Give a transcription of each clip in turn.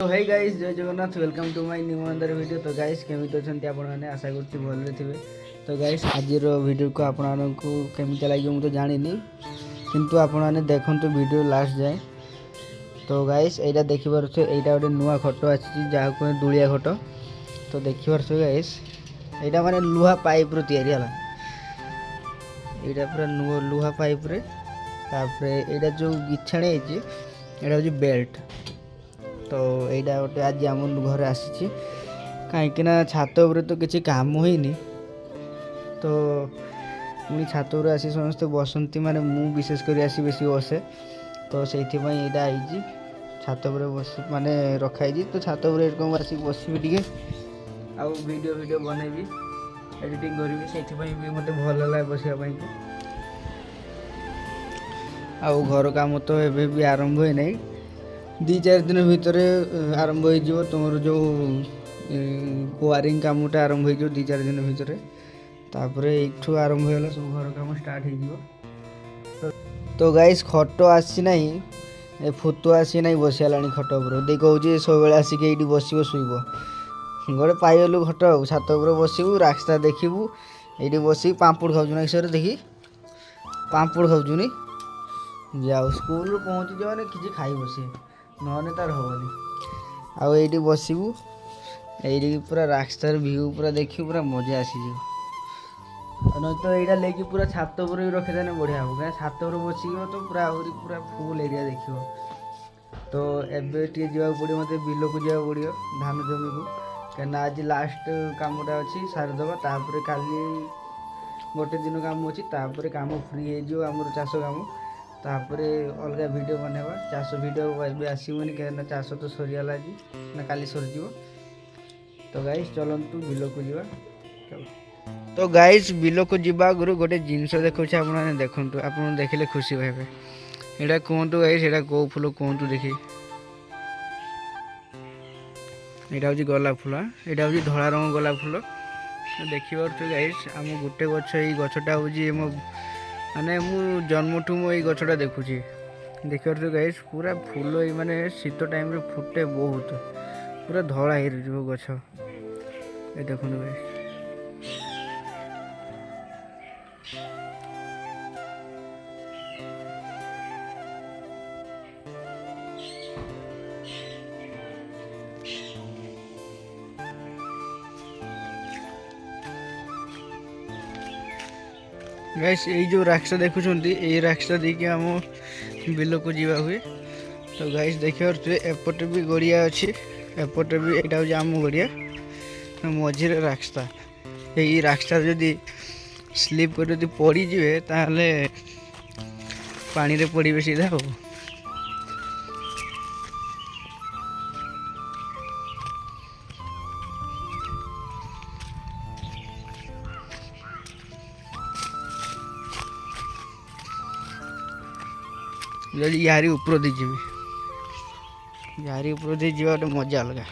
तो है गाइस जय Jagannath welcome to my new अंदर वीडियो। तो गाइस केमिति अछंती आपण माने आशा करछि भलरे थिबे। तो गाइस आजिर वीडियो को आपण मानकु केमिति लागियो मु तो जानिनी, किंतु आपण माने देखंतु वीडियो लास्ट जाए। तो गाइस एटा देखि परछे एटा गोटे नुवा खटो आछि जाहा को दुलिया खटो। तो देखि परछे गाइस एटा माने लुहा पाइप रो तयारी हला, एटा पूरा लुहा पाइप रे। तापरे एटा जो गिछाणे है एटा हो बेल्ट। तो यहाँ गोटे आज आम घर आसी कहीं छात उपर तो किसी काम होनी, तो पुणी छात उपर आसी समस्ते बसती माने मु विशेषकर आसी बेसी बसे। तो से यहाँ छात उपर बस माने रखाई। तो छात उपर एरकम आसी बसबी टे आउ वीडियो बनैबी एडिटिंग करी से मत भल लगे बसापी। आउ घर काम तो एबे भी आरंभ हुए नहीं, 2-4 दिन भितर आरंभ हो तुम जो वायरिंग कामटा आरंभ हो 2-4 दिन भितर। तापर यू आरंभ होगा सब घर काम स्टार्ट हो। तो गाइस खट आसी ना फुतु आसी ना बसीला खट उपर दे कहे सब आसिक ये बस शुब गोटे पाइलु खट छात उपर बसबू रास्ता देखू ये बस पांपुड़ खाऊ ना सर देखी पांपुड़ खाऊ नी जाओ स्कूल पहुँची जाओ किसी खाई बसे नहने तार हेनी आउ ये बसबू ये पूरा रास्तार भ्यू पूरा देखिए पूरा मजा आसीज। न तो यहाँ लेकिन पूरा छात उपर भी रखीदेने बढ़िया हम क्या छात उपर बस तो पूरा आहरी पूरा फुल एरिया देखिए। तो एबे टे जावाक पड़ो मत बिल को जावाक पड़ो धान जमी को कहीं आज लास्ट कामटा अच्छी सारिदेवा तापर काली गोटे दिन काम अच्छी तापर काम फ्री हो आमर चाष काम तापर अलग वीडियो बनवा चाष वीडियो आसबनी कहीं चाष तो सरीगला आज ना काली सरीज। तो गाइस चलतु बिल को जा। तो गाइस बिल को जा आगु गोटे जिनस देखा आपने देखु आप देखिले खुशी हे। यहाँ कहतु गाइस यहाँ कौ फूल कहतु देखी यहाँ हूँ गोलाप फूल यहाँ हूँ धला रंग गोलाप फूल। देखी पार्थ गाइस आम गोटे गछ ये गछटा हूँ मो माने मु जन्मठू मो ये गछटा देखुची देखिए तो गाइस पूरा फूल ये माने शीत टाइम रे फुटे बहुत पूरा धला हो गछ ये देखो गाइस। गाइस ये जो रास्ता देखुं ये रास्ता देखिए आम बिल को जीवा हुए। तो गाइस देखिए एपटे भी गड़िया अच्छी एपटे भी यहाँ हूँ आम गड़िया मझे रास्ता यही रास्ता जदि स्लीप कर पड़ीजे ताहले पानी रे पड़े सीधा हो। जल्दी यारी ऊपर दी जी यारी ऊपर दी जा गोटे मजा अलग।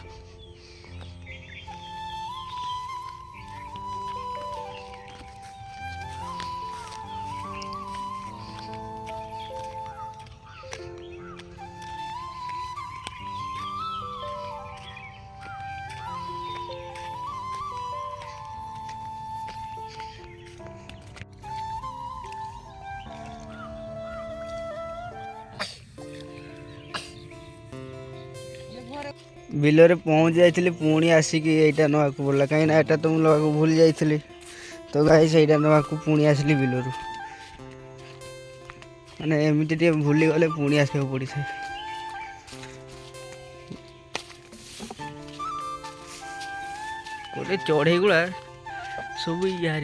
बिलरे पहुँच जाइए पुणी आसिक यहाँ नाक पड़ा कहीं यहाँ तो मुझे लगा भूल जाइए। तो गाइस यहाँ नाक पुणी आसली बिलरू मैंने एमती भूली गले पुणी आसवा पड़ी से। गोटे चढ़ई गुड़ा सब यार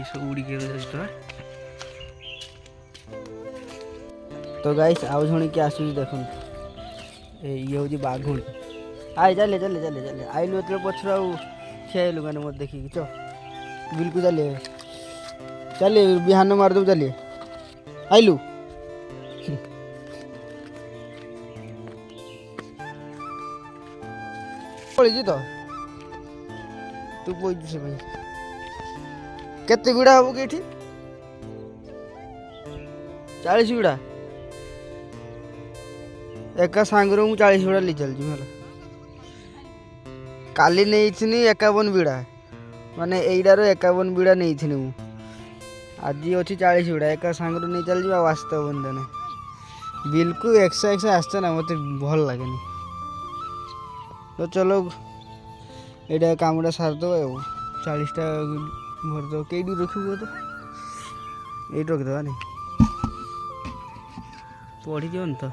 सब उड़ी के। तो गाइस आउ जड़े किए आसूँ देखो ये हूँ बाघुणी आई चले चले चले चले आइलु ये पचर आलु मैंने मत देखिए चल बिल्कुल चलिए चलिए बिहान मारदेव चलिए आइलु पड़ी तो तू पहुँच से भाई केते भिड़ा हम कि 40 भिड़ा एका सांगरू मु 40 बिड़ा ली चल जी काली नहीं 51 बिड़ा माने एइडार 51 बिड़ा नहीं थी आज अच्छी 40 बिड़ा एका सांगरू नहीं चल जी वास्तव बंदे ना बिल्कुल एक्सा आसते ना मत भल लगे तो चलो ये कामटा सारद 40टा भरद कई रखी तो ये रखिदे नहीं पढ़ी दिवन तो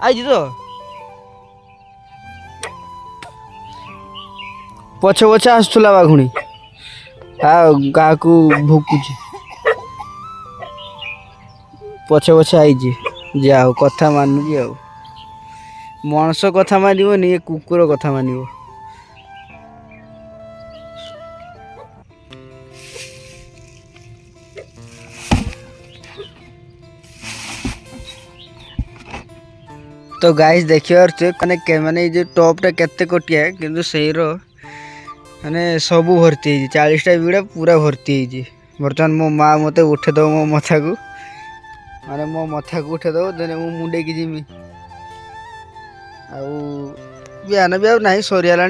आई तो पछे पछे आसुला बाघुणी क्या भुकुची पछे पछे आई जाओ कथा मानुची आ मनुष्य कथा मानवनी ये कुकुर कथा मानव तो गाइस देखिए माने जो टॉपटा केते कोटिया है किंतु सही रो माने सबू भर्ती 40टा बिड़ा पूरा भर्ती बर्तमान मो माँ मत उठेद मो मथा को माने मो मथा को उठेद देने मु मुंडे की जिमी आन भी ना सरीगला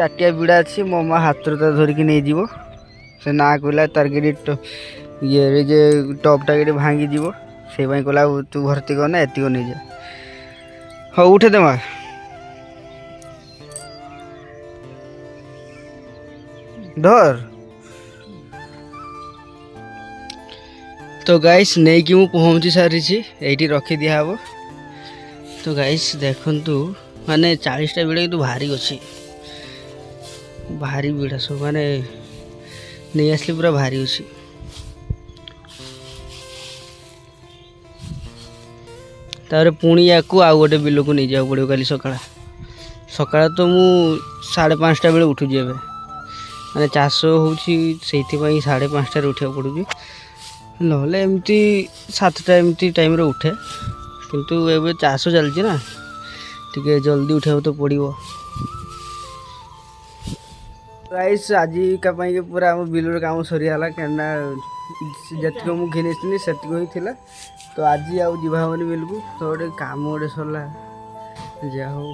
आटिया बिड़ा अच्छी मो माँ हाथ धरिकी नहीं जीव से ना कहला तार ये जे टॉपटा ये भांगी से कहला तू भर्ती करना एतिक नहीं जा हाँ उठे दे माँ धर तो गाइस नहीं कि पहुँची सारी ये रखी दिहब तो गाइस देखु माने 40टा बिड़ा तो भारी अच्छी भारी बिड़ा सब माने नहीं आसली पूरा भारी अच्छी तारे पुणी या आउ गोटे बिल को नहीं जाओ पड़ो कल सका सका तो मु 5:30 बेले उठुची ए मैंने चाष हो 5:30 उठा पड़ू ना एमती 7टा एमती टाइम उठे किंतु एबे चाष चलती ना टिके जल्दी उठा तो पड़ो गाइस आज का पूरा आम बिलर काम सरीगला कहीं जी मुझे से तो आज आउ जीवानी बिलकु तो गोटे कम गोटे सरला जा हो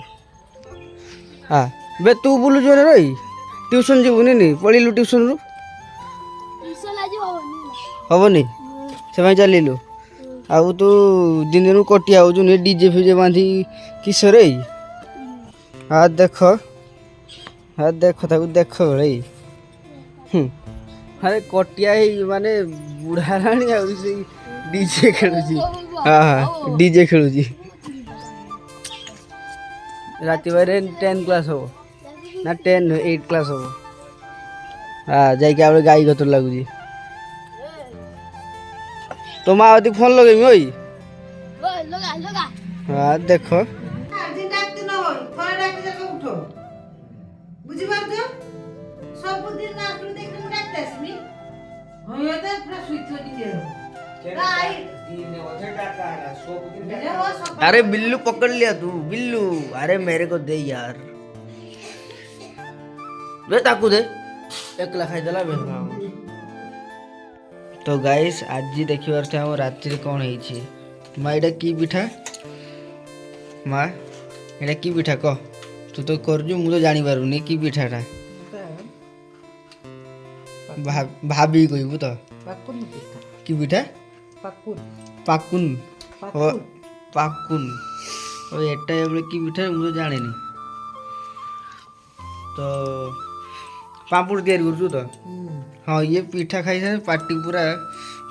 हाँ बे तू बुलुच रही ट्यूशन जीवनी नी पढ़लु ट्यूशन रु हेनी से चलू आउ तू दिन दिन कटिया हो डीजे फिजे बांधी किसर हाँ देख देख बड़े अरे कटिया माने बुढ़ा राणी डीजे खेलुची हाँ हाँ डीजे खेलुची राति बारे 10 क्लास हो ना 8 क्लास हो हाँ जाइए गाई गतर लगुच तो माँ अति फोन लगे ओई हाँ देख अरे बिल्लू पकड़ लिया तू बिल्लू अरे मेरे को दे यार वे ताकू दे एकला खाई देला बे तो गाइस आज देखिबार थे हम रात्रि कौन है माँ एटा की पिठा माँ एटा की पिठा कह तू तो करजु मु तो जानी पारुनी की पिठाटा भाभी कहबू तो की पिठा पाकुन पाकुन और एटा एबले की पिठा मु तो जाने तो पापड़ तैयारी करछु तो हाँ ये पिठा खाई सारे पार्टी पूरा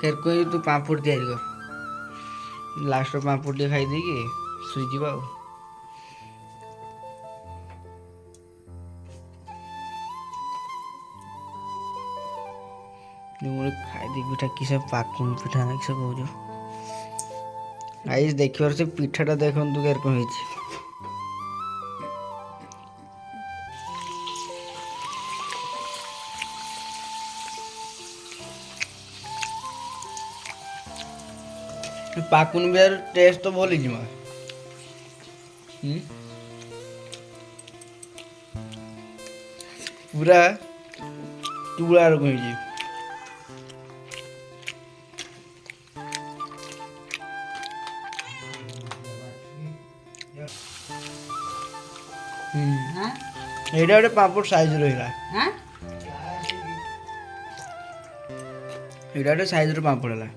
केरको तू पापड़ तैयारी कर लास्ट पापड़ टे खाई देकी सुई जीवा खाई दे पिठा किसे पाकुन पिठा ना किसे कहू आई देखिबार से पिठाटा देखन तू केरको होइछि पाकुन बियार टेस्ट तो भल ही पूरा तुला रकम हाँ ଏଇଟା ଗୋଟେ ପାମ୍ପଡ଼ ସାଇଜ ରହିଲା। हाँ ଏଇଟା ଗୋଟେ ସାଇଜର ପାମ୍ପଡ଼ ହେଲା।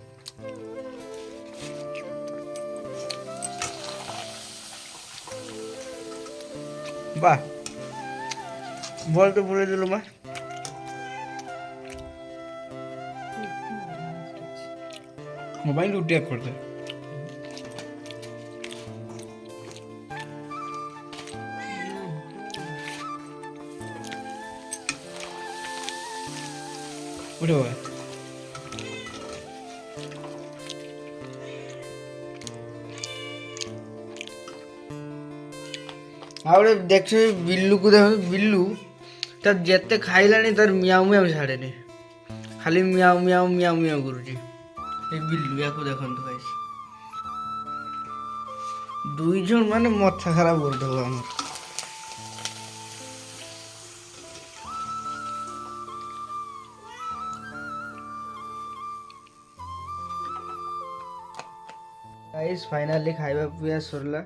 ବାଃ ଭଲ ତ ବୁଲେଇ ଦେଲୁ ମା। ମୋ ପାଇଁ ରୁଟି ଏକ କରିଦେ। ଉଠିବ ଭାଇ। ଆଉ ଗୋଟେ ଦେଖ ବିଲୁକୁ ଦେଖ ବିଲୁ ତାର ଯେତେ ଖାଇଲାଣି ତାର ମିଆଉ ମିଆଉ ଛାଡ଼େନି, ଖାଲି ମିଆଉ ମିଆଉ ମିଆଉ ମିଆଉ କରୁଛି। ଏ ବିଲୁ ୟାକୁ ଦେଖନ୍ତୁ ଭାଇ, ଦୁଇ ଜଣ ମାନେ ମଥା ଖରାପ କରିଦେବ ଆମର। ଗାଇସ୍ ଫାଇନାଲି ଖାଇବା ପିଇବା ସରିଲା।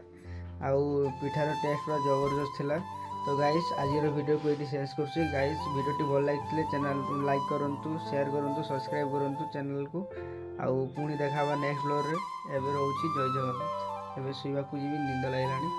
ଆଉ ପିଠାର ଟେଷ୍ଟ ପୁରା ଜବରଦସ୍ତ ଥିଲା। ତ ଗାଇସ୍ ଆଜିର ଭିଡ଼ିଓକୁ ଏଇଠି ଶେଷ କରୁଛି। ଗାଇସ୍ ଭିଡ଼ିଓଟି ଭଲ ଲାଗିଥିଲେ ଚ୍ୟାନେଲକୁ ଲାଇକ୍ କରନ୍ତୁ, ସେୟାର କରନ୍ତୁ, ସବସ୍କ୍ରାଇବ୍ କରନ୍ତୁ ଚ୍ୟାନେଲକୁ। ଆଉ ପୁଣି ଦେଖା ହେବା ନେକ୍ସଟ ବ୍ଲଗରେ। ଏବେ ରହୁଛି, ଜୟ ଜଗନ୍ନାଥ। ଏବେ ଶୋଇବାକୁ ଯିବି, ନିଦ ଲାଗିଲାଣି।